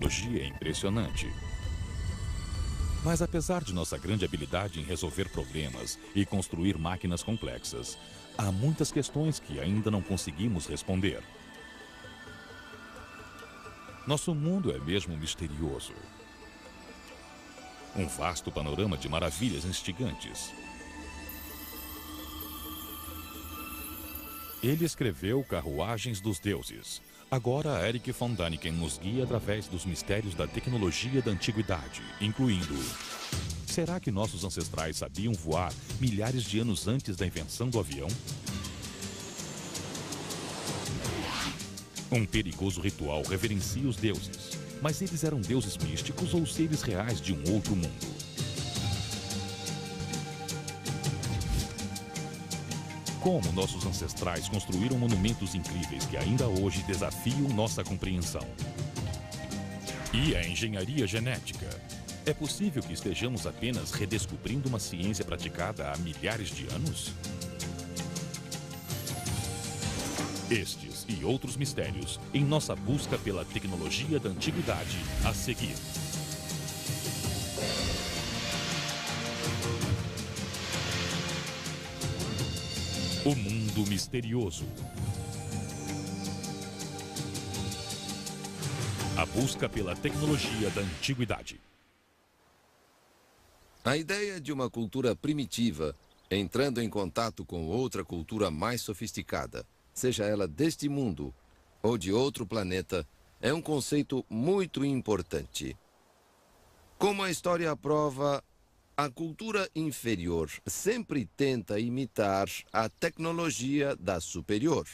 tecnologia impressionante. Mas apesar de nossa grande habilidade em resolver problemas e construir máquinas complexas, há muitas questões que ainda não conseguimos responder. Nosso mundo é mesmo misterioso. Um vasto panorama de maravilhas instigantes. Ele escreveu Carruagens dos Deuses. Agora, Erich von Däniken nos guia através dos mistérios da tecnologia da antiguidade, incluindo... Será que nossos ancestrais sabiam voar milhares de anos antes da invenção do avião? Um perigoso ritual reverencia os deuses, mas eles eram deuses místicos ou seres reais de um outro mundo? Como nossos ancestrais construíram monumentos incríveis que ainda hoje desafiam nossa compreensão? E a engenharia genética? É possível que estejamos apenas redescobrindo uma ciência praticada há milhares de anos? Estes e outros mistérios em nossa busca pela tecnologia da antiguidade a seguir. O mundo misterioso. A busca pela tecnologia da antiguidade. A ideia de uma cultura primitiva entrando em contato com outra cultura mais sofisticada, seja ela deste mundo ou de outro planeta, é um conceito muito importante. Como a história prova, a cultura inferior sempre tenta imitar a tecnologia da superior.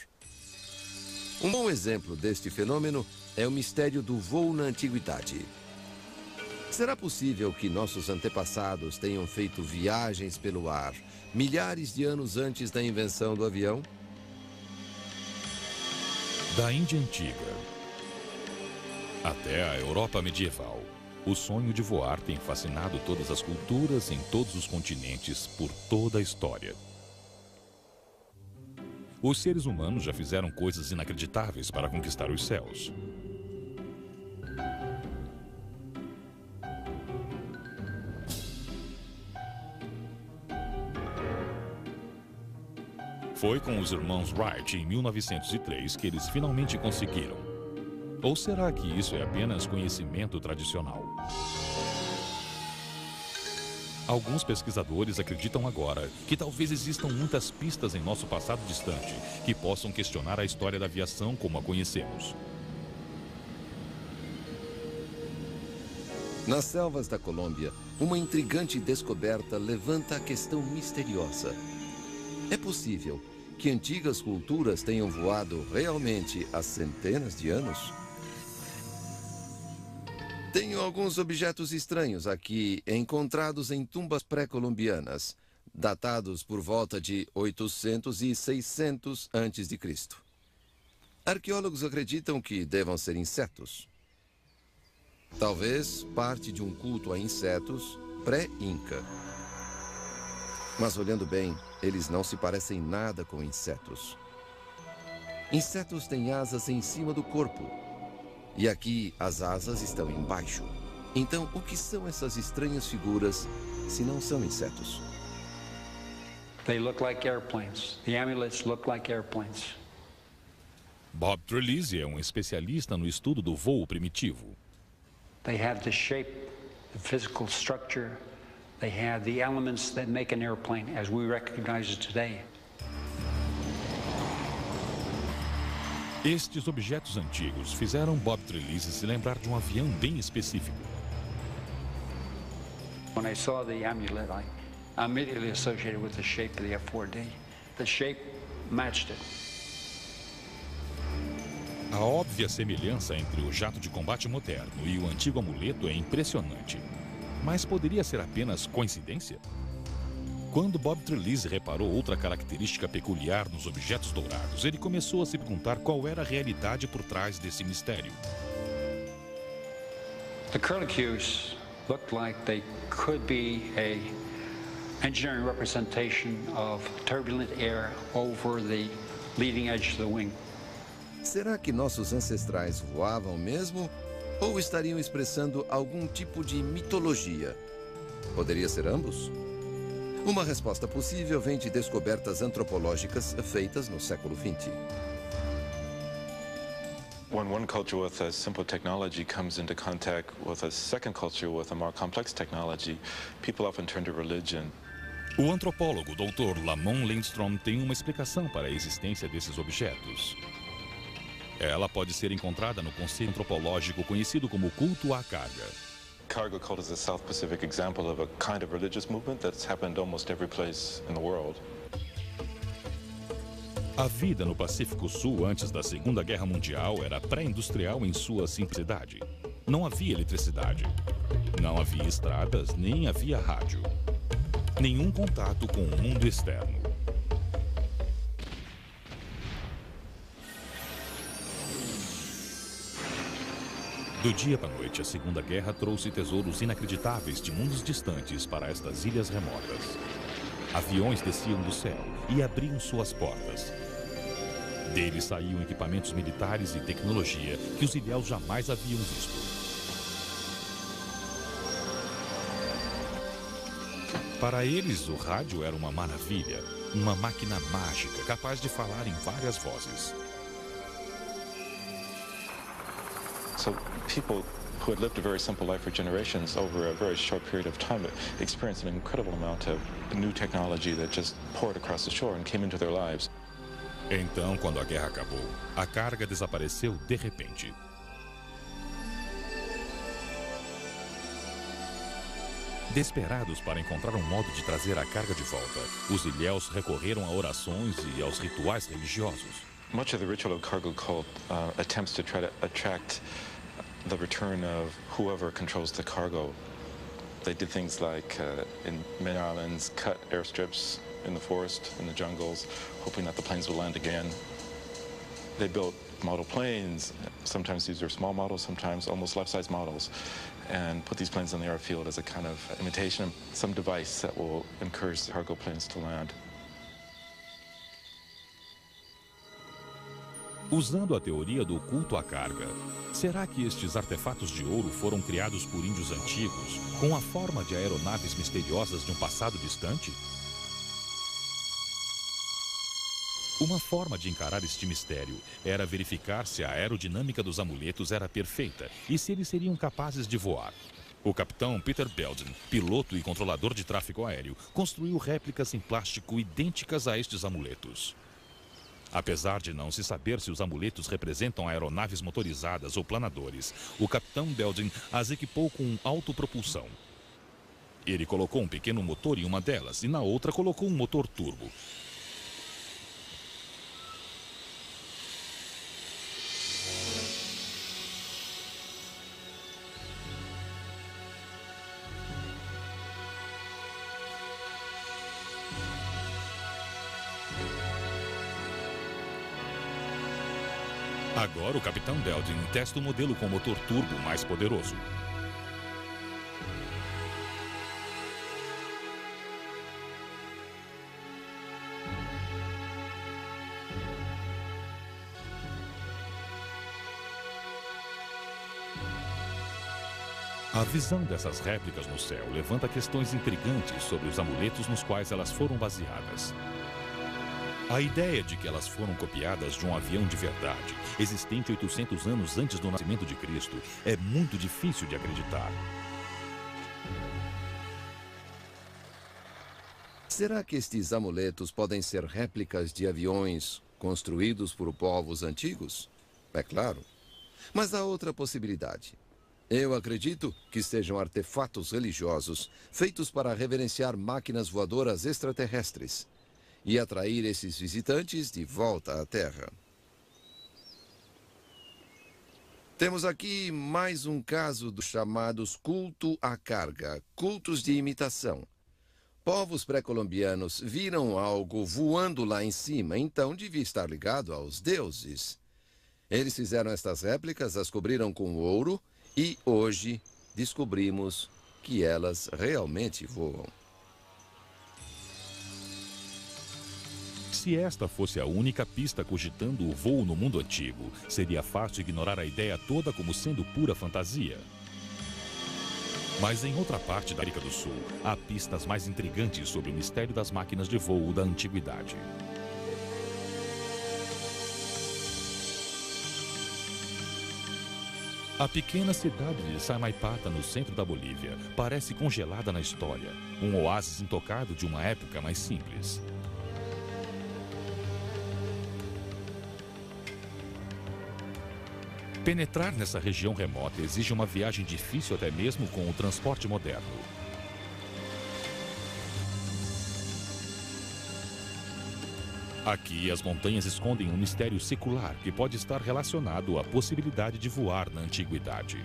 Um bom exemplo deste fenômeno é o mistério do voo na antiguidade. Será possível que nossos antepassados tenham feito viagens pelo ar milhares de anos antes da invenção do avião? Da Índia Antiga até a Europa medieval, o sonho de voar tem fascinado todas as culturas em todos os continentes por toda a história. Os seres humanos já fizeram coisas inacreditáveis para conquistar os céus. Foi com os irmãos Wright em 1903 que eles finalmente conseguiram. Ou será que isso é apenas conhecimento tradicional? Alguns pesquisadores acreditam agora que talvez existam muitas pistas em nosso passado distante que possam questionar a história da aviação como a conhecemos. Nas selvas da Colômbia, uma intrigante descoberta levanta a questão misteriosa. É possível que antigas culturas tenham voado realmente há centenas de anos? Tenho alguns objetos estranhos aqui, encontrados em tumbas pré-colombianas, datados por volta de 800 e 600 a.C. Arqueólogos acreditam que devam ser insetos. Talvez parte de um culto a insetos pré-inca. Mas olhando bem, eles não se parecem nada com insetos. Insetos têm asas em cima do corpo. E aqui as asas estão embaixo. Então, o que são essas estranhas figuras se não são insetos? They look like airplanes. The amulets look like airplanes. Bob Trelease é um especialista no estudo do voo primitivo. They have the shape, the physical structure. They have the elements that make an airplane as we recognize it today. Estes objetos antigos fizeram Bob Trelease se lembrar de um avião bem específico. When I saw the amulet, I immediately associated with the shape of the F-4D. The shape matched it. A óbvia semelhança entre o jato de combate moderno e o antigo amuleto é impressionante. Mas poderia ser apenas coincidência? Quando Bob Trelease reparou outra característica peculiar nos objetos dourados, ele começou a se perguntar qual era a realidade por trás desse mistério. The curlicues looked like they could be a engineering representation of turbulent air over the leading edge of the wing. Será que nossos ancestrais voavam mesmo? Ou estariam expressando algum tipo de mitologia? Poderia ser ambos? Uma resposta possível vem de descobertas antropológicas feitas no século XX. When one culture with a simple technology comes into contact with a second culture with a more complex technology, people often turn to religion. O antropólogo Dr. Lamont Lindstrom tem uma explicação para a existência desses objetos. Ela pode ser encontrada no conceito antropológico conhecido como culto à carga. Cargo cult is a South Pacific example of a kind of religious movement that's happened almost every place in the world. A vida no Pacífico Sul antes da Segunda Guerra Mundial era pré-industrial em sua simplicidade. Não havia eletricidade, não havia estradas, nem havia rádio. Nenhum contato com o mundo externo. Do dia para a noite, a Segunda Guerra trouxe tesouros inacreditáveis de mundos distantes para estas ilhas remotas. Aviões desciam do céu e abriam suas portas. Deles saíam equipamentos militares e tecnologia que os ilhéus jamais haviam visto. Para eles, o rádio era uma maravilha, uma máquina mágica capaz de falar em várias vozes. So people who had lived a very simple life for generations over a very short period of time experienced an incredible amount of new technology that just poured across the shore and came into their lives. Então, quando a guerra acabou, a carga desapareceu de repente. Desesperados para encontrar um modo de trazer a carga de volta, os ilhéus recorreram a orações e aos rituais religiosos. Much of the ritual of cargo cult attempts to try to attract the return of whoever controls the cargo. They did things like, in many islands, cut airstrips in the forest, in the jungles, hoping that the planes would land again. They built model planes. Sometimes these are small models, sometimes almost life-size models, and put these planes on the airfield as a kind of imitation, some device that will encourage the cargo planes to land. Usando a teoria do culto à carga, será que estes artefatos de ouro foram criados por índios antigos com a forma de aeronaves misteriosas de um passado distante? Uma forma de encarar este mistério era verificar se a aerodinâmica dos amuletos era perfeita e se eles seriam capazes de voar. O capitão Peter Belden, piloto e controlador de tráfego aéreo, construiu réplicas em plástico idênticas a estes amuletos. Apesar de não se saber se os amuletos representam aeronaves motorizadas ou planadores, o capitão Belden as equipou com autopropulsão. Ele colocou um pequeno motor em uma delas e na outra colocou um motor turbo. Agora o capitão Belden testa o modelo com motor turbo mais poderoso. A visão dessas réplicas no céu levanta questões intrigantes sobre os amuletos nos quais elas foram baseadas. A ideia de que elas foram copiadas de um avião de verdade, existente 800 anos antes do nascimento de Cristo, é muito difícil de acreditar. Será que estes amuletos podem ser réplicas de aviões construídos por povos antigos? É claro. Mas há outra possibilidade. Eu acredito que sejam artefatos religiosos feitos para reverenciar máquinas voadoras extraterrestres e atrair esses visitantes de volta à Terra. Temos aqui mais um caso dos chamados culto à carga, cultos de imitação. Povos pré-colombianos viram algo voando lá em cima, então devia estar ligado aos deuses. Eles fizeram estas réplicas, as cobriram com ouro e hoje descobrimos que elas realmente voam. Se esta fosse a única pista cogitando o voo no mundo antigo, seria fácil ignorar a ideia toda como sendo pura fantasia. Mas em outra parte da América do Sul, há pistas mais intrigantes sobre o mistério das máquinas de voo da antiguidade. A pequena cidade de Samaipata, no centro da Bolívia, parece congelada na história, um oásis intocado de uma época mais simples. Penetrar nessa região remota exige uma viagem difícil até mesmo com o transporte moderno. Aqui, as montanhas escondem um mistério secular que pode estar relacionado à possibilidade de voar na antiguidade.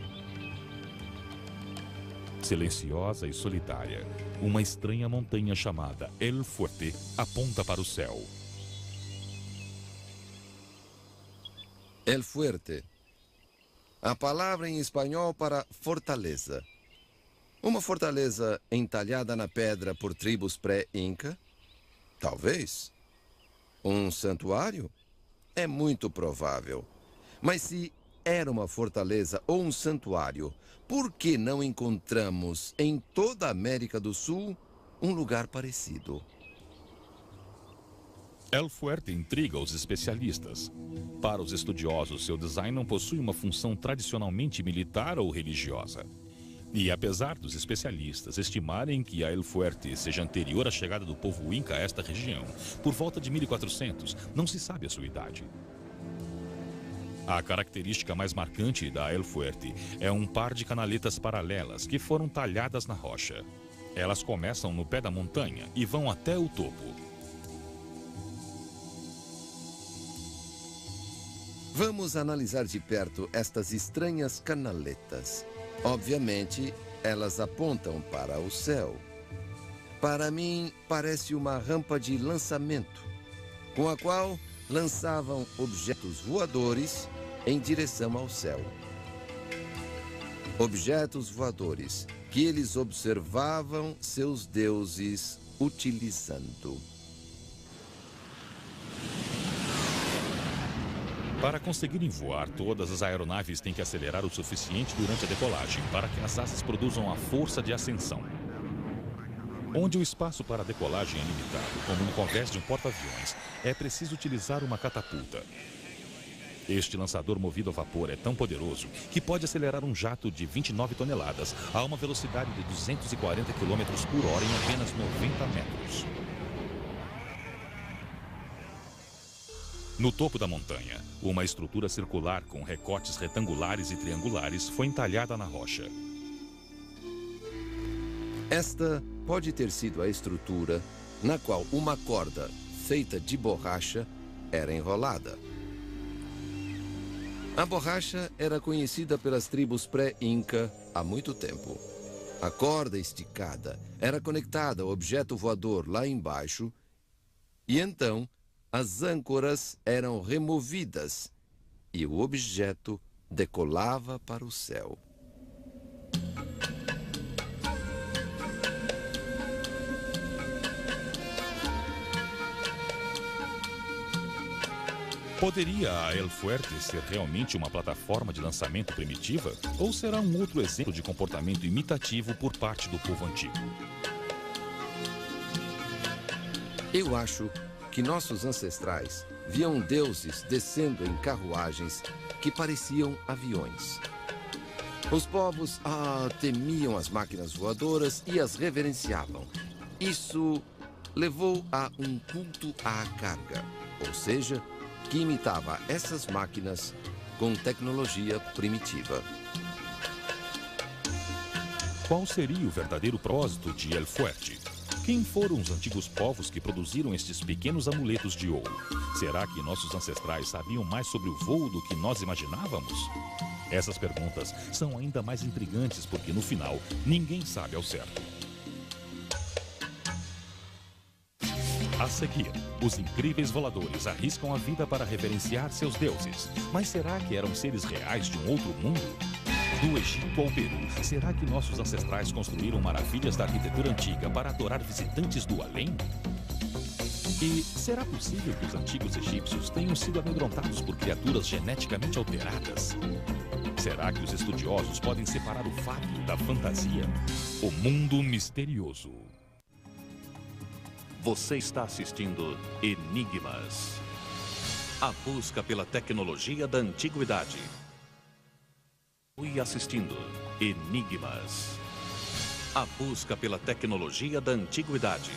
Silenciosa e solitária, uma estranha montanha chamada El Fuerte aponta para o céu. El Fuerte. A palavra em espanhol para fortaleza. Uma fortaleza entalhada na pedra por tribos pré-inca? Talvez. Um santuário? É muito provável. Mas se era uma fortaleza ou um santuário, por que não encontramos em toda a América do Sul um lugar parecido? El Fuerte intriga os especialistas. Para os estudiosos, seu design não possui uma função tradicionalmente militar ou religiosa. E apesar dos especialistas estimarem que a El Fuerte seja anterior à chegada do povo Inca a esta região, por volta de 1400, não se sabe a sua idade. A característica mais marcante da El Fuerte é um par de canaletas paralelas que foram talhadas na rocha. Elas começam no pé da montanha e vão até o topo. Vamos analisar de perto estas estranhas canaletas. Obviamente, elas apontam para o céu. Para mim, parece uma rampa de lançamento, com a qual lançavam objetos voadores em direção ao céu. Objetos voadores que eles observavam seus deuses utilizando. Para conseguirem voar, todas as aeronaves têm que acelerar o suficiente durante a decolagem para que as asas produzam a força de ascensão. Onde o espaço para a decolagem é limitado, como no convés de um porta-aviões, é preciso utilizar uma catapulta. Este lançador movido a vapor é tão poderoso que pode acelerar um jato de 29 toneladas a uma velocidade de 240 km por hora em apenas 90 metros. No topo da montanha, uma estrutura circular com recortes retangulares e triangulares foi entalhada na rocha. Esta pode ter sido a estrutura na qual uma corda feita de borracha era enrolada. A borracha era conhecida pelas tribos pré-inca há muito tempo. A corda esticada era conectada ao objeto voador lá embaixo e então as âncoras eram removidas e o objeto decolava para o céu. Poderia a El Fuerte ser realmente uma plataforma de lançamento primitiva? Ou será um outro exemplo de comportamento imitativo por parte do povo antigo? Eu acho que nossos ancestrais viam deuses descendo em carruagens que pareciam aviões. Os povos temiam as máquinas voadoras e as reverenciavam. Isso levou a um culto à carga, ou seja, que imitava essas máquinas com tecnologia primitiva. Qual seria o verdadeiro propósito de El Fuerte? Quem foram os antigos povos que produziram estes pequenos amuletos de ouro? Será que nossos ancestrais sabiam mais sobre o voo do que nós imaginávamos? Essas perguntas são ainda mais intrigantes porque, no final, ninguém sabe ao certo. A seguir, os incríveis voadores arriscam a vida para reverenciar seus deuses. Mas será que eram seres reais de um outro mundo? Do Egito ao Peru, será que nossos ancestrais construíram maravilhas da arquitetura antiga para adorar visitantes do além? E será possível que os antigos egípcios tenham sido amedrontados por criaturas geneticamente alteradas? Será que os estudiosos podem separar o fato da fantasia? O mundo misterioso. Você está assistindo Enigmas. A busca pela tecnologia da antiguidade. Fui assistindo Enigmas. A busca pela tecnologia da antiguidade.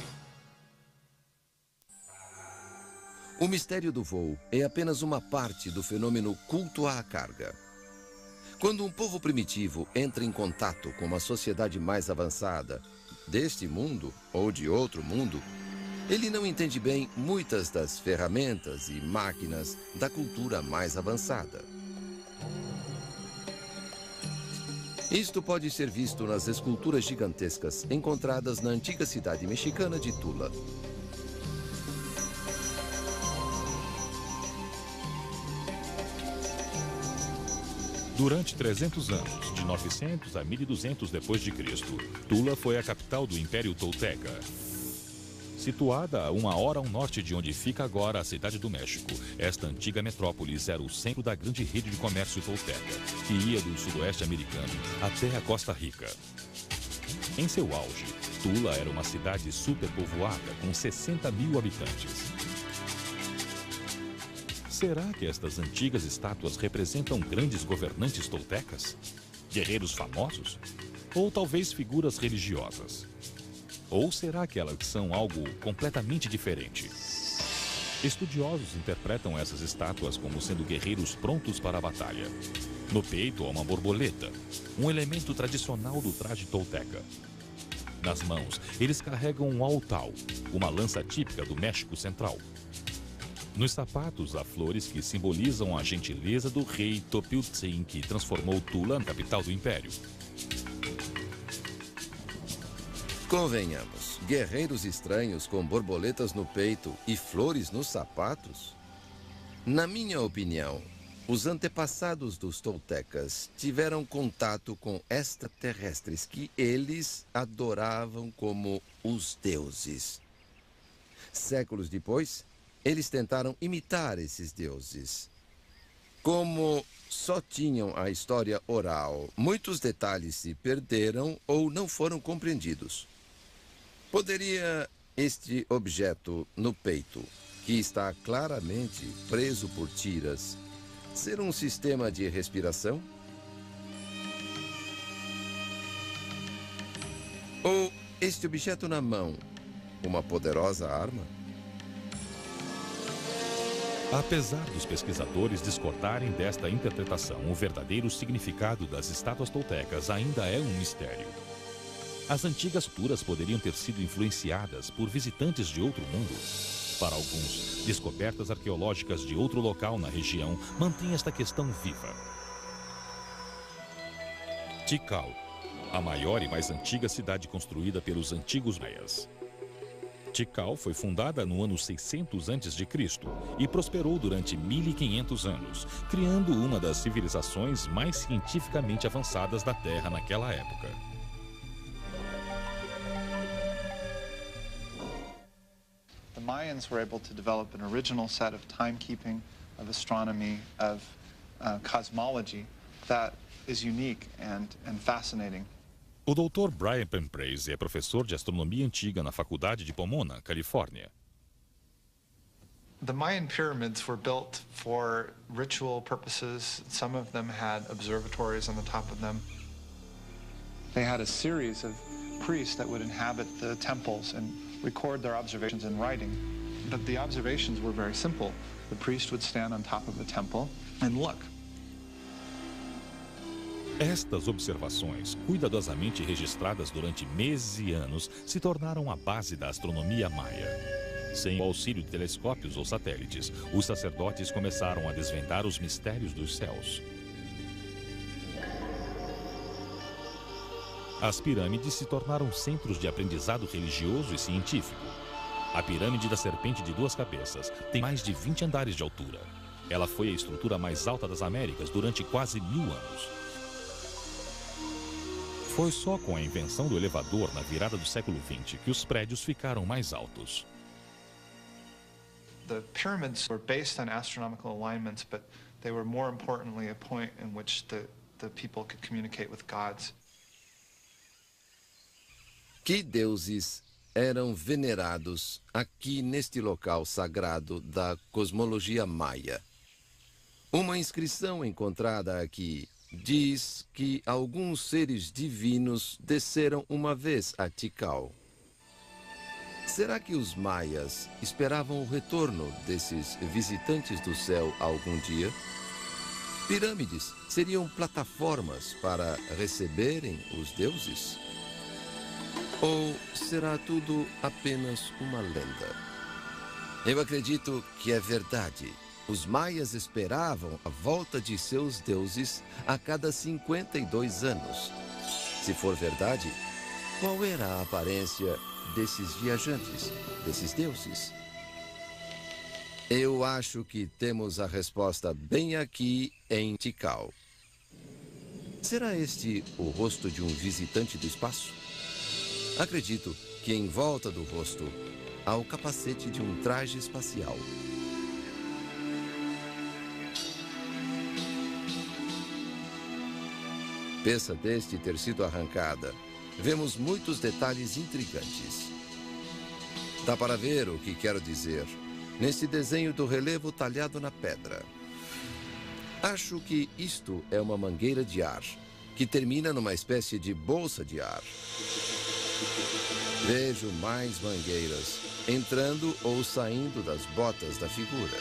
O mistério do voo é apenas uma parte do fenômeno culto à carga. Quando um povo primitivo entra em contato com uma sociedade mais avançada, deste mundo ou de outro mundo, ele não entende bem muitas das ferramentas e máquinas da cultura mais avançada. Isto pode ser visto nas esculturas gigantescas encontradas na antiga cidade mexicana de Tula. Durante 300 anos, de 900 a 1200 depois de Cristo, Tula foi a capital do Império Tolteca. Situada a 1 hora ao norte de onde fica agora a cidade do México, esta antiga metrópolis era o centro da grande rede de comércio tolteca, que ia do sudoeste americano até a Costa Rica. Em seu auge, Tula era uma cidade superpovoada com 60 mil habitantes. Será que estas antigas estátuas representam grandes governantes toltecas? Guerreiros famosos? Ou talvez figuras religiosas? Ou será que elas são algo completamente diferente? Estudiosos interpretam essas estátuas como sendo guerreiros prontos para a batalha. No peito há uma borboleta, um elemento tradicional do traje tolteca. Nas mãos, eles carregam um autal, uma lança típica do México Central. Nos sapatos há flores que simbolizam a gentileza do rei Topiltzin, que transformou Tula na capital do império. Convenhamos, guerreiros estranhos com borboletas no peito e flores nos sapatos? Na minha opinião, os antepassados dos toltecas tiveram contato com extraterrestres que eles adoravam como os deuses. Séculos depois, eles tentaram imitar esses deuses. Como só tinham a história oral, muitos detalhes se perderam ou não foram compreendidos. Poderia este objeto no peito, que está claramente preso por tiras, ser um sistema de respiração? Ou este objeto na mão, uma poderosa arma? Apesar dos pesquisadores discordarem desta interpretação, o verdadeiro significado das estátuas toltecas ainda é um mistério. As antigas culturas poderiam ter sido influenciadas por visitantes de outro mundo. Para alguns, descobertas arqueológicas de outro local na região mantêm esta questão viva. Tikal, a maior e mais antiga cidade construída pelos antigos maias. Tikal foi fundada no ano 600 a.C. e prosperou durante 1500 anos, criando uma das civilizações mais cientificamente avançadas da Terra naquela época. The Mayans were able to develop an original set of timekeeping, of astronomy, of cosmology that is unique and fascinating. O Dr. Brian Pemprese é professor de astronomia antiga na Faculdade de Pomona, Califórnia. The Mayan pyramids were built for ritual purposes. Some of them had observatories on the top of them. They had a series of priests that would inhabit the temples and record their observations in writing. But the observations were very simple. The priest would stand on top of the temple and look. Estas observações, cuidadosamente registradas durante meses e anos, se tornaram a base da astronomia maia. Sem o auxílio de telescópios ou satélites, os sacerdotes começaram a desvendar os mistérios dos céus. As pirâmides se tornaram centros de aprendizado religioso e científico. A pirâmide da serpente de 2 cabeças tem mais de 20 andares de altura. Ela foi a estrutura mais alta das Américas durante quase 1000 anos. Foi só com a invenção do elevador na virada do século XX que os prédios ficaram mais altos. The pyramids were based on astronomical alignments, but they were more importantly a point in which the people could communicate with gods. Que deuses eram venerados aqui neste local sagrado da cosmologia maia? Uma inscrição encontrada aqui diz que alguns seres divinos desceram uma vez a Tikal. Será que os maias esperavam o retorno desses visitantes do céu algum dia? Pirâmides seriam plataformas para receberem os deuses? Ou será tudo apenas uma lenda? Eu acredito que é verdade. Os maias esperavam a volta de seus deuses a cada 52 anos. Se for verdade, qual era a aparência desses viajantes, desses deuses? Eu acho que temos a resposta bem aqui em Tikal. Será este o rosto de um visitante do espaço? Acredito que em volta do rosto há o capacete de um traje espacial. Peça deste ter sido arrancada, vemos muitos detalhes intrigantes. Dá para ver o que quero dizer nesse desenho do relevo talhado na pedra. Acho que isto é uma mangueira de ar, que termina numa espécie de bolsa de ar. Vejo mais mangueiras entrando ou saindo das botas da figura.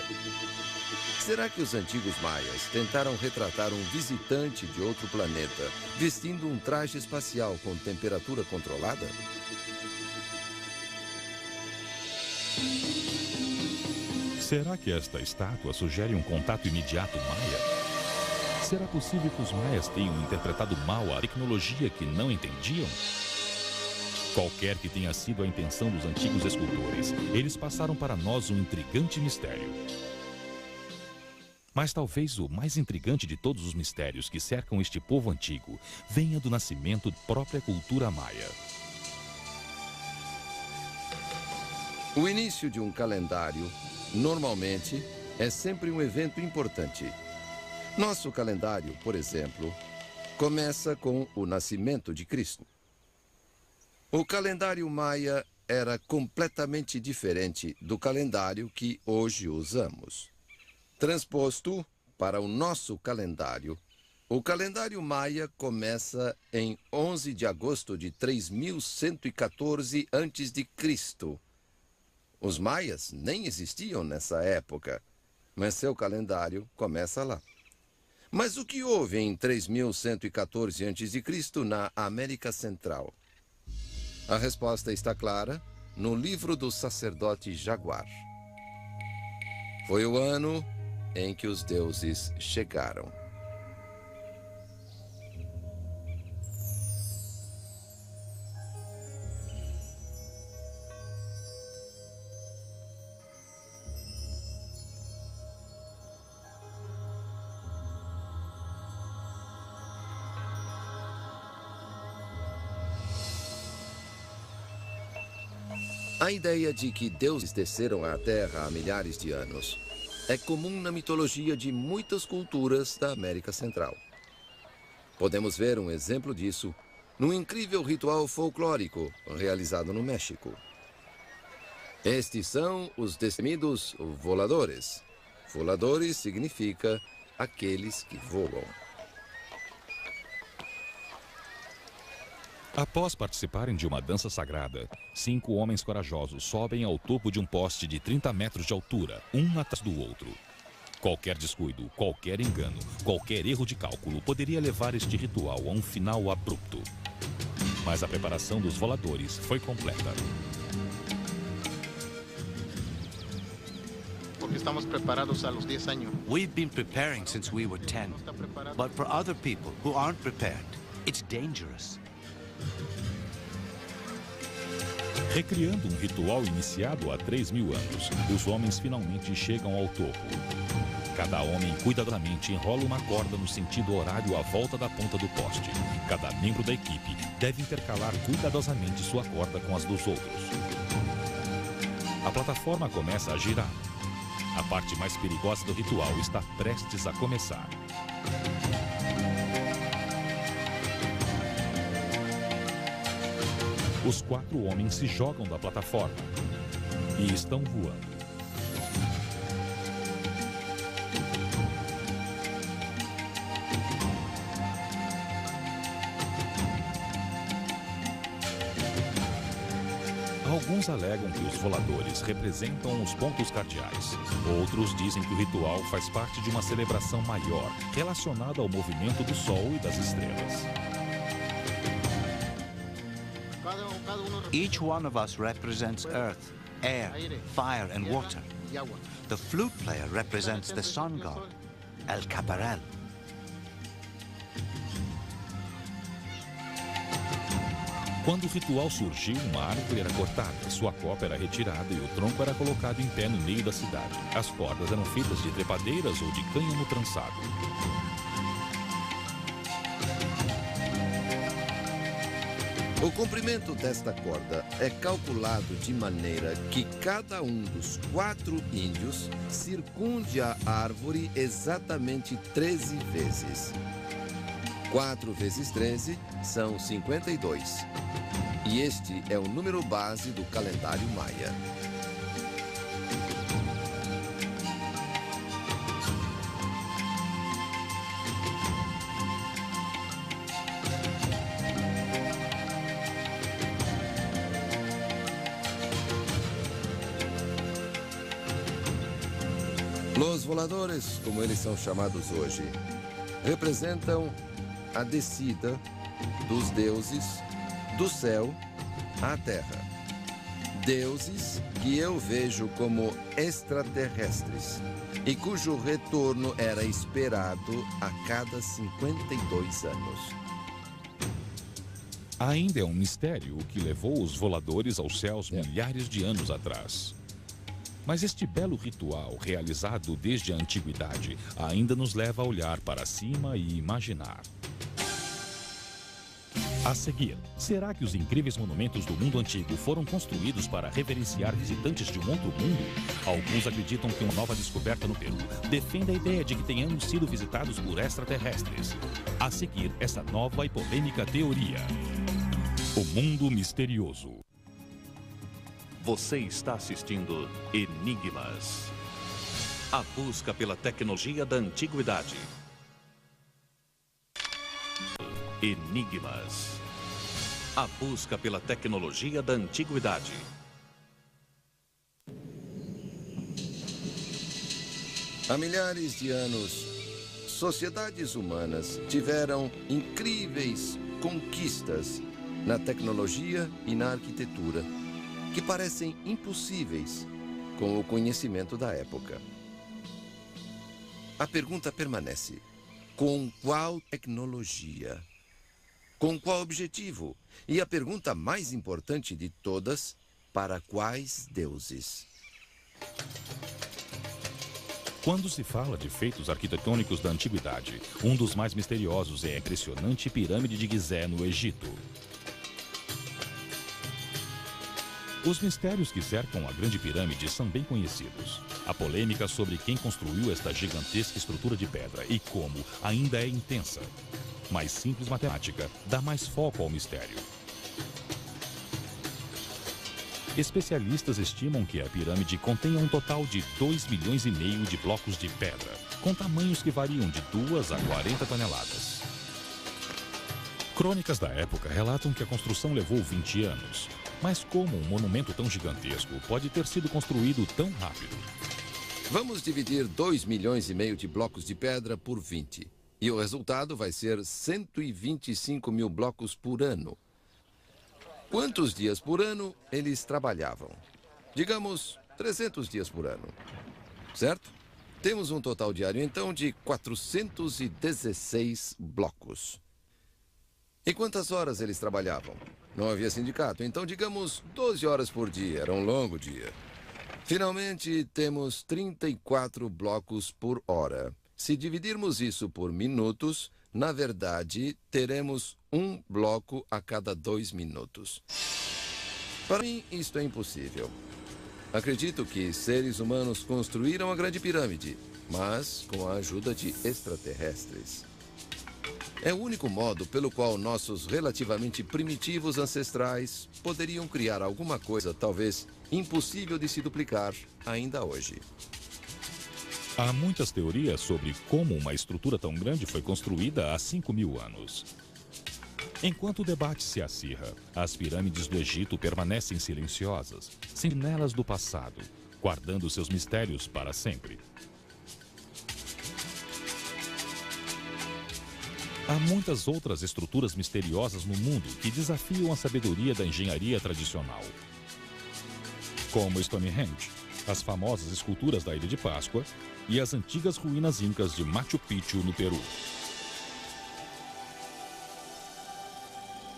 Será que os antigos maias tentaram retratar um visitante de outro planeta vestindo um traje espacial com temperatura controlada? Será que esta estátua sugere um contato imediato maia? Será possível que os maias tenham interpretado mal a tecnologia que não entendiam? Qualquer que tenha sido a intenção dos antigos escultores, eles passaram para nós um intrigante mistério. Mas talvez o mais intrigante de todos os mistérios que cercam este povo antigo venha do nascimento da própria cultura maia. O início de um calendário, normalmente, é sempre um evento importante. Nosso calendário, por exemplo, começa com o nascimento de Cristo. O calendário maia era completamente diferente do calendário que hoje usamos. Transposto para o nosso calendário, o calendário maia começa em 11 de agosto de 3114 a.C. Os maias nem existiam nessa época, mas seu calendário começa lá. Mas o que houve em 3114 a.C. na América Central? A resposta está clara no livro do sacerdote Jaguar. Foi o ano em que os deuses chegaram. A ideia de que deuses desceram à Terra há milhares de anos é comum na mitologia de muitas culturas da América Central. Podemos ver um exemplo disso num incrível ritual folclórico realizado no México. Estes são os destemidos voladores. Voladores significa aqueles que voam. Após participarem de uma dança sagrada, 5 homens corajosos sobem ao topo de um poste de 30 metros de altura, um atrás do outro. Qualquer descuido, qualquer engano, qualquer erro de cálculo poderia levar este ritual a um final abrupto. Mas a preparação dos voladores foi completa. Porque estamos preparados a los 10 años. We've been preparing since we were 10. But for other people who aren't prepared, it's dangerous. Recriando um ritual iniciado há 3.000 anos, os homens finalmente chegam ao topo. Cada homem cuidadosamente enrola uma corda no sentido horário à volta da ponta do poste. Cada membro da equipe deve intercalar cuidadosamente sua corda com as dos outros. A plataforma começa a girar. A parte mais perigosa do ritual está prestes a começar. Os 4 homens se jogam da plataforma e estão voando. Alguns alegam que os voladores representam os pontos cardeais. Outros dizem que o ritual faz parte de uma celebração maior, relacionada ao movimento do Sol e das estrelas. Each one of us represents earth, air, fire and water. The flute player represents the sun god, El Caparel. Quando o ritual surgiu, uma árvore era cortada, sua copa era retirada e o tronco era colocado em pé no meio da cidade. As cordas eram feitas de trepadeiras ou de cânhamo trançado. O comprimento desta corda é calculado de maneira que cada um dos 4 índios circunde a árvore exatamente 13 vezes. 4 vezes 13 são 52. E este é o número base do calendário maia. Los voladores, como eles são chamados hoje, representam a descida dos deuses do céu à terra. Deuses que eu vejo como extraterrestres e cujo retorno era esperado a cada 52 anos. Ainda é um mistério o que levou os voladores aos céus milhares de anos atrás. Mas este belo ritual, realizado desde a antiguidade, ainda nos leva a olhar para cima e imaginar. A seguir, será que os incríveis monumentos do mundo antigo foram construídos para reverenciar visitantes de um outro mundo? Alguns acreditam que uma nova descoberta no Peru defende a ideia de que tenhamos sido visitados por extraterrestres. A seguir, essa nova e polêmica teoria. O mundo misterioso. Você está assistindo Enigmas. A busca pela tecnologia da antiguidade. Enigmas. A busca pela tecnologia da antiguidade. Há milhares de anos, sociedades humanas tiveram incríveis conquistas na tecnologia e na arquitetura, que parecem impossíveis com o conhecimento da época. A pergunta permanece: com qual tecnologia? Com qual objetivo? E a pergunta mais importante de todas: para quais deuses? Quando se fala de feitos arquitetônicos da antiguidade, um dos mais misteriosos é a impressionante pirâmide de Gizé, no Egito. Os mistérios que cercam a Grande Pirâmide são bem conhecidos. A polêmica sobre quem construiu esta gigantesca estrutura de pedra e como ainda é intensa. Mas simples matemática dá mais foco ao mistério. Especialistas estimam que a pirâmide contenha um total de 2,5 milhões de blocos de pedra, com tamanhos que variam de 2 a 40 toneladas. Crônicas da época relatam que a construção levou 20 anos. Mas como um monumento tão gigantesco pode ter sido construído tão rápido? Vamos dividir 2,5 milhões de blocos de pedra por 20. E o resultado vai ser 125 mil blocos por ano. Quantos dias por ano eles trabalhavam? Digamos, 300 dias por ano. Certo? Temos um total diário, então, de 416 blocos. E quantas horas eles trabalhavam? Não havia sindicato, então digamos 12 horas por dia, era um longo dia. Finalmente, temos 34 blocos por hora. Se dividirmos isso por minutos, na verdade, teremos um bloco a cada 2 minutos. Para mim, isto é impossível. Acredito que seres humanos construíram a Grande Pirâmide, mas com a ajuda de extraterrestres. É o único modo pelo qual nossos relativamente primitivos ancestrais poderiam criar alguma coisa talvez impossível de se duplicar ainda hoje. Há muitas teorias sobre como uma estrutura tão grande foi construída há 5.000 anos. Enquanto o debate se acirra, as pirâmides do Egito permanecem silenciosas, sentinelas do passado, guardando seus mistérios para sempre. Há muitas outras estruturas misteriosas no mundo que desafiam a sabedoria da engenharia tradicional. Como Stonehenge, as famosas esculturas da Ilha de Páscoa e as antigas ruínas incas de Machu Picchu, no Peru.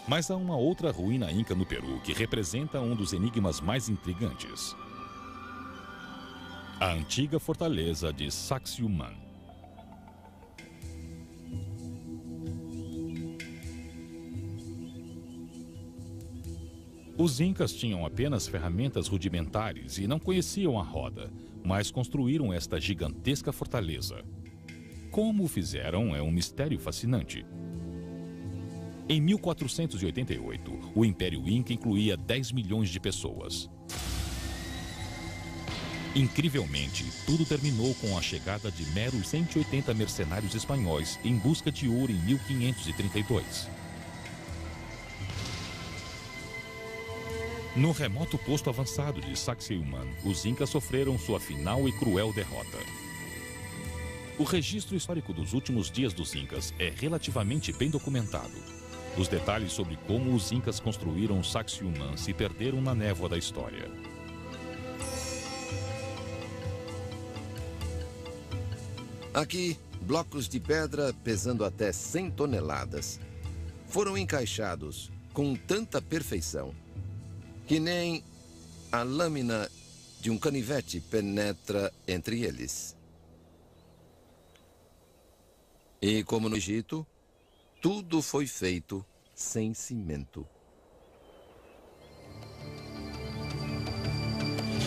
Mas há uma outra ruína inca no Peru que representa um dos enigmas mais intrigantes. A antiga fortaleza de Sacsayhuaman. Os incas tinham apenas ferramentas rudimentares e não conheciam a roda, mas construíram esta gigantesca fortaleza. Como o fizeram é um mistério fascinante. Em 1488, o Império Inca incluía 10 milhões de pessoas. Incrivelmente, tudo terminou com a chegada de meros 180 mercenários espanhóis em busca de ouro em 1532. No remoto posto avançado de Sacsayhuaman, os incas sofreram sua final e cruel derrota. O registro histórico dos últimos dias dos incas é relativamente bem documentado. Os detalhes sobre como os incas construíram Sacsayhuaman se perderam na névoa da história. Aqui, blocos de pedra pesando até 100 toneladas foram encaixados com tanta perfeição que nem a lâmina de um canivete penetra entre eles. E como no Egito, tudo foi feito sem cimento.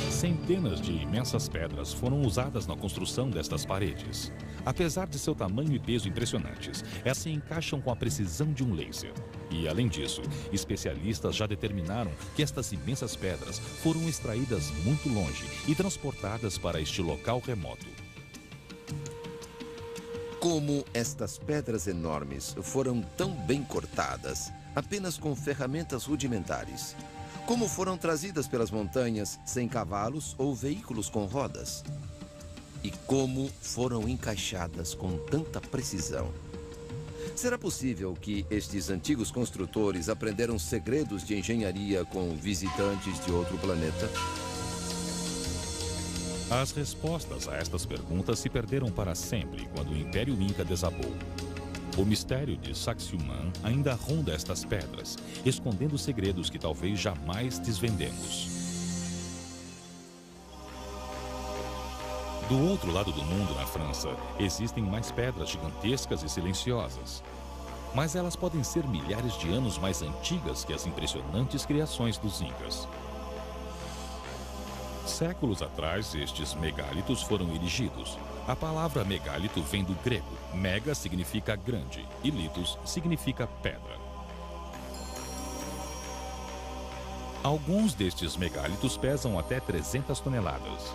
Centenas de imensas pedras foram usadas na construção destas paredes. Apesar de seu tamanho e peso impressionantes, elas se encaixam com a precisão de um laser. E, além disso, especialistas já determinaram que estas imensas pedras foram extraídas muito longe e transportadas para este local remoto. Como estas pedras enormes foram tão bem cortadas, apenas com ferramentas rudimentares? Como foram trazidas pelas montanhas sem cavalos ou veículos com rodas? E como foram encaixadas com tanta precisão? Será possível que estes antigos construtores aprenderam segredos de engenharia com visitantes de outro planeta? As respostas a estas perguntas se perderam para sempre quando o Império Inca desabou. O mistério de Sacsayhuaman ainda ronda estas pedras, escondendo segredos que talvez jamais desvendemos. Do outro lado do mundo, na França, existem mais pedras gigantescas e silenciosas. Mas elas podem ser milhares de anos mais antigas que as impressionantes criações dos Incas. Séculos atrás, estes megálitos foram erigidos. A palavra megálito vem do grego. Mega significa grande e litos significa pedra. Alguns destes megálitos pesam até 300 toneladas.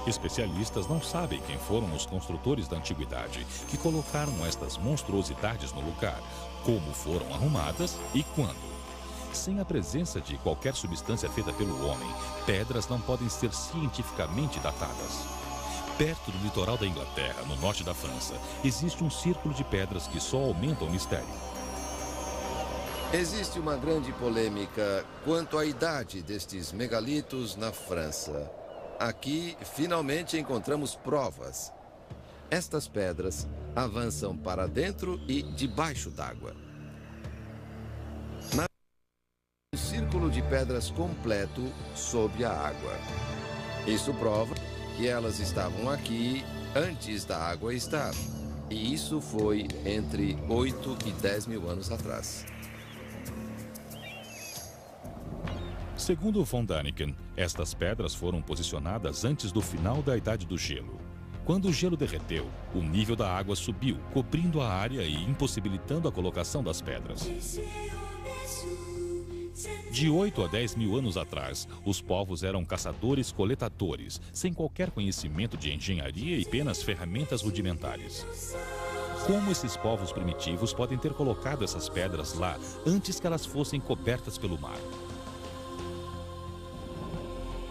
Especialistas não sabem quem foram os construtores da antiguidade que colocaram estas monstruosidades no lugar, como foram arrumadas e quando. Sem a presença de qualquer substância feita pelo homem, pedras não podem ser cientificamente datadas. Perto do litoral da Inglaterra, no norte da França, existe um círculo de pedras que só aumentam o mistério. Existe uma grande polêmica quanto à idade destes megalitos na França. Aqui, finalmente, encontramos provas. Estas pedras avançam para dentro e debaixo d'água. Um círculo de pedras completo sob a água. Isso prova que elas estavam aqui antes da água estar. E isso foi entre 8 e 10 mil anos atrás. Segundo von Däniken, estas pedras foram posicionadas antes do final da Idade do Gelo. Quando o gelo derreteu, o nível da água subiu, cobrindo a área e impossibilitando a colocação das pedras. De 8 a 10 mil anos atrás, os povos eram caçadores-coletadores, sem qualquer conhecimento de engenharia e apenas ferramentas rudimentares. Como esses povos primitivos podem ter colocado essas pedras lá antes que elas fossem cobertas pelo mar?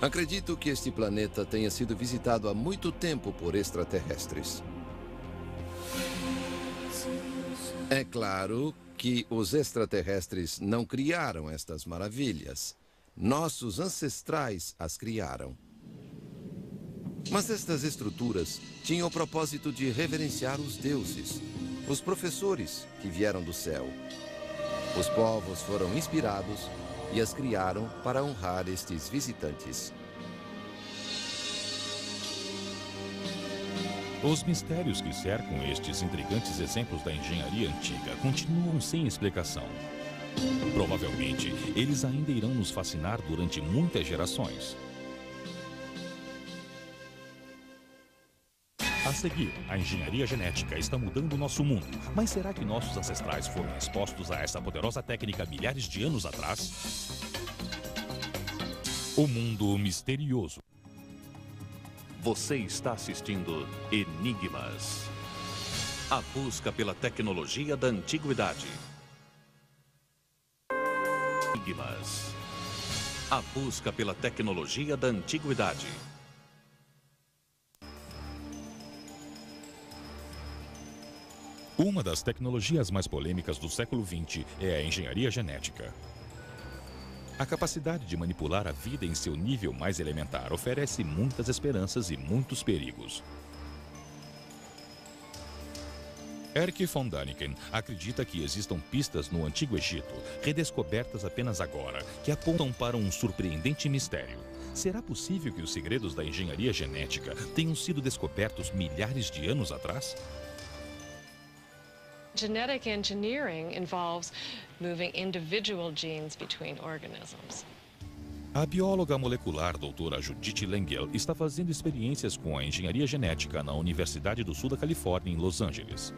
Acredito que este planeta tenha sido visitado há muito tempo por extraterrestres. É claro que os extraterrestres não criaram estas maravilhas. Nossos ancestrais as criaram. Mas estas estruturas tinham o propósito de reverenciar os deuses, os professores que vieram do céu. Os povos foram inspirados e as criaram para honrar estes visitantes. Os mistérios que cercam estes intrigantes exemplos da engenharia antiga continuam sem explicação. Provavelmente, eles ainda irão nos fascinar durante muitas gerações. A seguir, a engenharia genética está mudando o nosso mundo. Mas será que nossos ancestrais foram expostos a essa poderosa técnica milhares de anos atrás? O mundo misterioso. Você está assistindo Enigmas. A busca pela tecnologia da antiguidade. Enigmas. A busca pela tecnologia da antiguidade. Uma das tecnologias mais polêmicas do século XX é a engenharia genética. A capacidade de manipular a vida em seu nível mais elementar oferece muitas esperanças e muitos perigos. Erich von Däniken acredita que existam pistas no Antigo Egito, redescobertas apenas agora, que apontam para um surpreendente mistério. Será possível que os segredos da engenharia genética tenham sido descobertos milhares de anos atrás? Genetic engineering involves moving individual genes between organisms. A bióloga molecular doutora Judith Lengel está fazendo experiências com a engenharia genética na Universidade do Sul da Califórnia, em Los Angeles.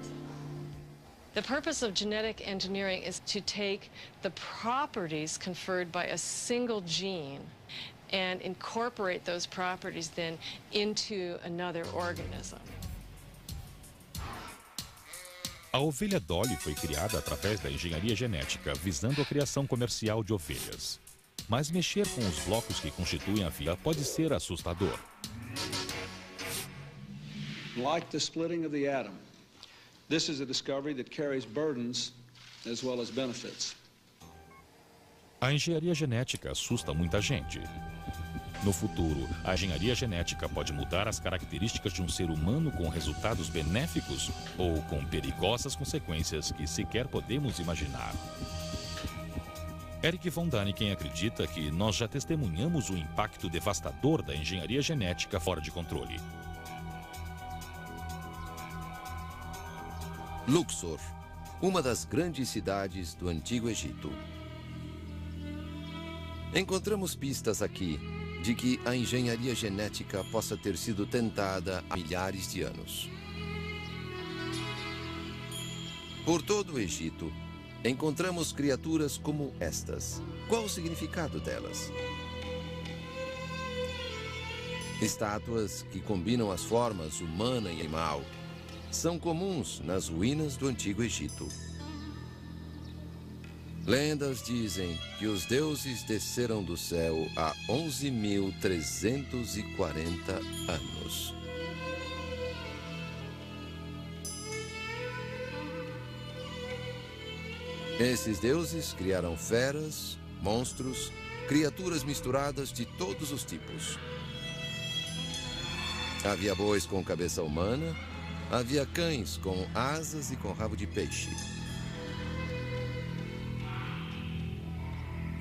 The purpose of genetic engineering is to take the properties conferred by a single gene and incorporate those properties then into another organism. A ovelha Dolly foi criada através da engenharia genética, visando a criação comercial de ovelhas. Mas mexer com os blocos que constituem a vida pode ser assustador. Like the splitting of the atom, this is a discovery that carries burdens as well as benefits. A engenharia genética assusta muita gente. No futuro, a engenharia genética pode mudar as características de um ser humano com resultados benéficos ou com perigosas consequências que sequer podemos imaginar. Erich von Däniken acredita que nós já testemunhamos o impacto devastador da engenharia genética fora de controle. Luxor, uma das grandes cidades do Antigo Egito. Encontramos pistas aqui de que a engenharia genética possa ter sido tentada há milhares de anos. Por todo o Egito, encontramos criaturas como estas. Qual o significado delas? Estátuas que combinam as formas humana e animal são comuns nas ruínas do Antigo Egito. Lendas dizem que os deuses desceram do céu há 11.340 anos. Esses deuses criaram feras, monstros, criaturas misturadas de todos os tipos. Havia bois com cabeça humana, havia cães com asas e com rabo de peixe.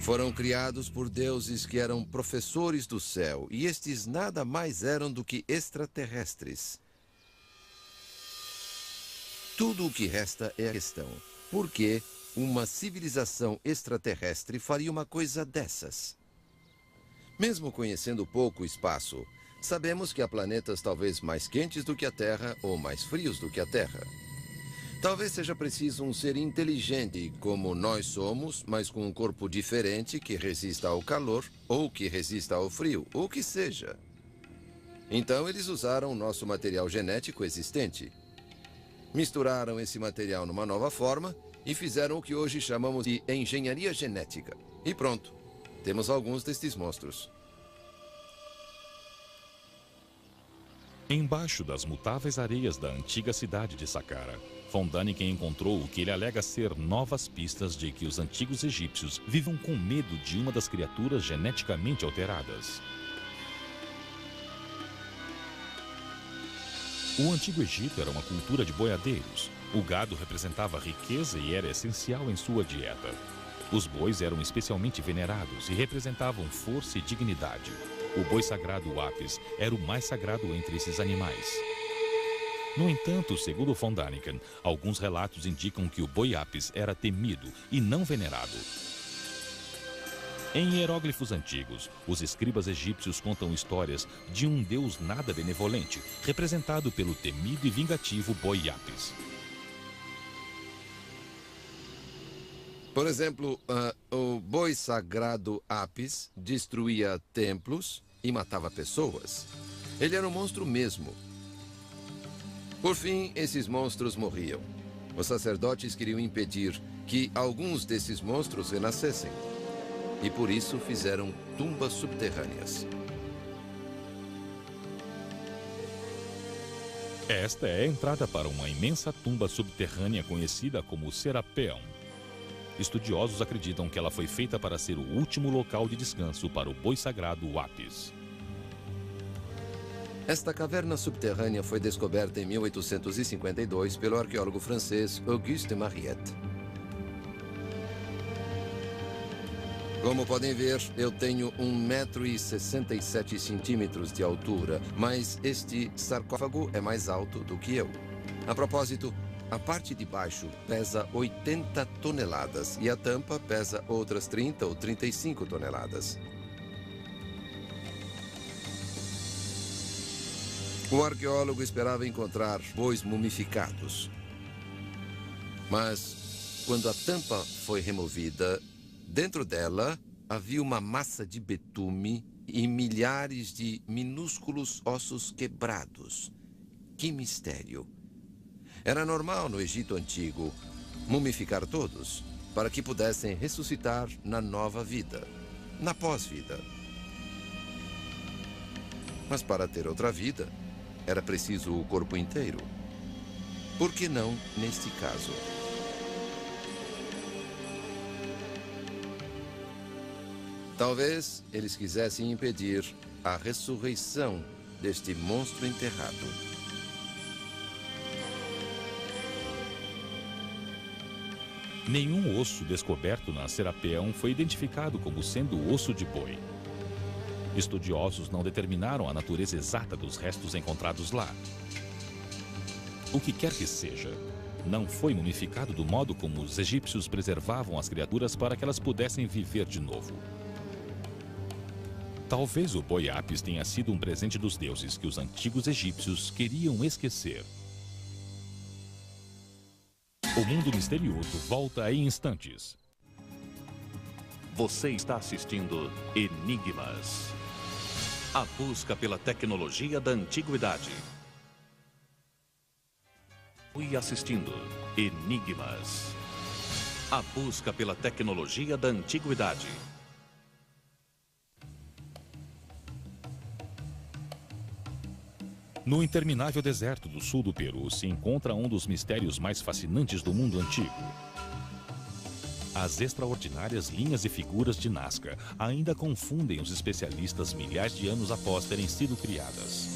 Foram criados por deuses que eram professores do céu, e estes nada mais eram do que extraterrestres. Tudo o que resta é a questão: por que uma civilização extraterrestre faria uma coisa dessas? Mesmo conhecendo pouco o espaço, sabemos que há planetas talvez mais quentes do que a Terra ou mais frios do que a Terra. Talvez seja preciso um ser inteligente como nós somos, mas com um corpo diferente que resista ao calor ou que resista ao frio, ou que seja. Então eles usaram o nosso material genético existente. Misturaram esse material numa nova forma e fizeram o que hoje chamamos de engenharia genética. E pronto, temos alguns destes monstros. Embaixo das mutáveis areias da antiga cidade de Saqqara, Von Däniken encontrou o que ele alega ser novas pistas de que os antigos egípcios vivam com medo de uma das criaturas geneticamente alteradas. O Antigo Egito era uma cultura de boiadeiros. O gado representava riqueza e era essencial em sua dieta. Os bois eram especialmente venerados e representavam força e dignidade. O boi sagrado Apis era o mais sagrado entre esses animais. No entanto, segundo Von Däniken, alguns relatos indicam que o boi Apis era temido e não venerado. Em hieróglifos antigos, os escribas egípcios contam histórias de um deus nada benevolente, representado pelo temido e vingativo boi Apis. Por exemplo, o boi sagrado Apis destruía templos e matava pessoas. Ele era um monstro mesmo. Por fim, esses monstros morriam. Os sacerdotes queriam impedir que alguns desses monstros renascessem. E por isso fizeram tumbas subterrâneas. Esta é a entrada para uma imensa tumba subterrânea conhecida como Serapeum. Estudiosos acreditam que ela foi feita para ser o último local de descanso para o boi sagrado Apis. Esta caverna subterrânea foi descoberta em 1852 pelo arqueólogo francês Auguste Mariette. Como podem ver, eu tenho 1,67 m de altura, mas este sarcófago é mais alto do que eu. A propósito, a parte de baixo pesa 80 toneladas e a tampa pesa outras 30 ou 35 toneladas. O arqueólogo esperava encontrar bois mumificados. Mas, quando a tampa foi removida, dentro dela havia uma massa de betume e milhares de minúsculos ossos quebrados. Que mistério! Era normal no Egito Antigo mumificar todos para que pudessem ressuscitar na nova vida, na pós-vida. Mas para ter outra vida, era preciso o corpo inteiro. Por que não neste caso? Talvez eles quisessem impedir a ressurreição deste monstro enterrado. Nenhum osso descoberto na Serapeum foi identificado como sendo osso de boi. Estudiosos não determinaram a natureza exata dos restos encontrados lá. O que quer que seja, não foi mumificado do modo como os egípcios preservavam as criaturas para que elas pudessem viver de novo. Talvez o boi Apis tenha sido um presente dos deuses que os antigos egípcios queriam esquecer. O mundo misterioso volta em instantes. Você está assistindo Enigmas. A busca pela tecnologia da antiguidade. E assistindo Enigmas. A busca pela tecnologia da antiguidade. No interminável deserto do sul do Peru se encontra um dos mistérios mais fascinantes do mundo antigo. As extraordinárias linhas e figuras de Nazca ainda confundem os especialistas milhares de anos após terem sido criadas.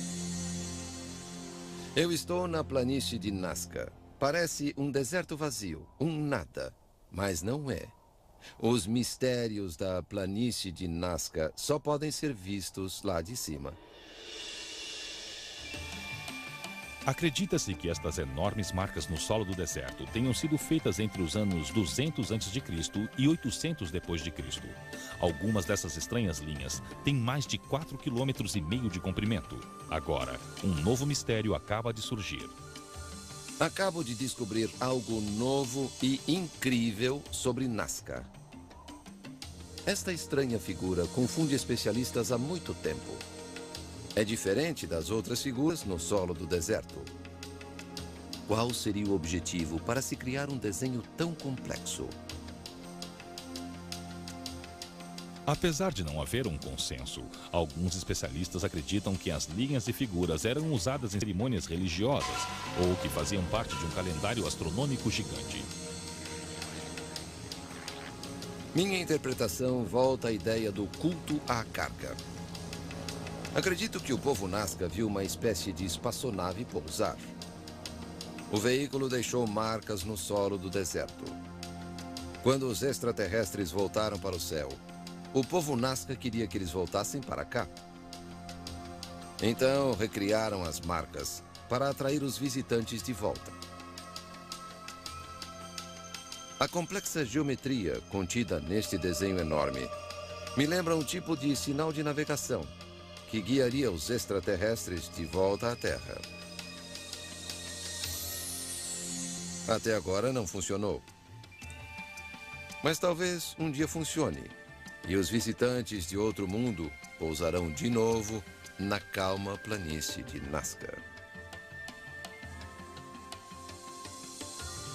Eu estou na planície de Nazca. Parece um deserto vazio, um nada, mas não é. Os mistérios da planície de Nazca só podem ser vistos lá de cima. Acredita-se que estas enormes marcas no solo do deserto tenham sido feitas entre os anos 200 a.C. e 800 d.C. Algumas dessas estranhas linhas têm mais de 4,5 km de comprimento. Agora, um novo mistério acaba de surgir. Acabo de descobrir algo novo e incrível sobre Nazca. Esta estranha figura confunde especialistas há muito tempo. É diferente das outras figuras no solo do deserto. Qual seria o objetivo para se criar um desenho tão complexo? Apesar de não haver um consenso, alguns especialistas acreditam que as linhas e figuras eram usadas em cerimônias religiosas ou que faziam parte de um calendário astronômico gigante. Minha interpretação volta à ideia do culto à carga. Acredito que o povo Nazca viu uma espécie de espaçonave pousar. O veículo deixou marcas no solo do deserto. Quando os extraterrestres voltaram para o céu, o povo Nazca queria que eles voltassem para cá. Então, recriaram as marcas para atrair os visitantes de volta. A complexa geometria contida neste desenho enorme me lembra um tipo de sinal de navegação que guiaria os extraterrestres de volta à Terra. Até agora não funcionou. Mas talvez um dia funcione e os visitantes de outro mundo pousarão de novo na calma planície de Nazca.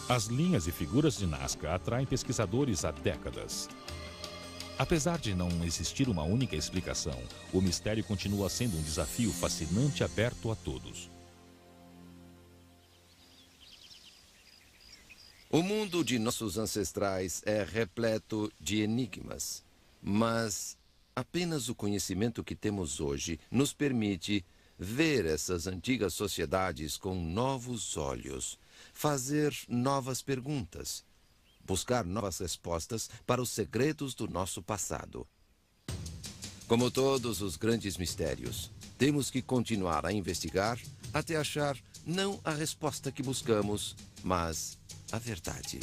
As linhas e figuras de Nazca atraem pesquisadores há décadas. Apesar de não existir uma única explicação, o mistério continua sendo um desafio fascinante aberto a todos. O mundo de nossos ancestrais é repleto de enigmas, mas apenas o conhecimento que temos hoje nos permite ver essas antigas sociedades com novos olhos, fazer novas perguntas, buscar novas respostas para os segredos do nosso passado. Como todos os grandes mistérios, temos que continuar a investigar até achar não a resposta que buscamos, mas a verdade.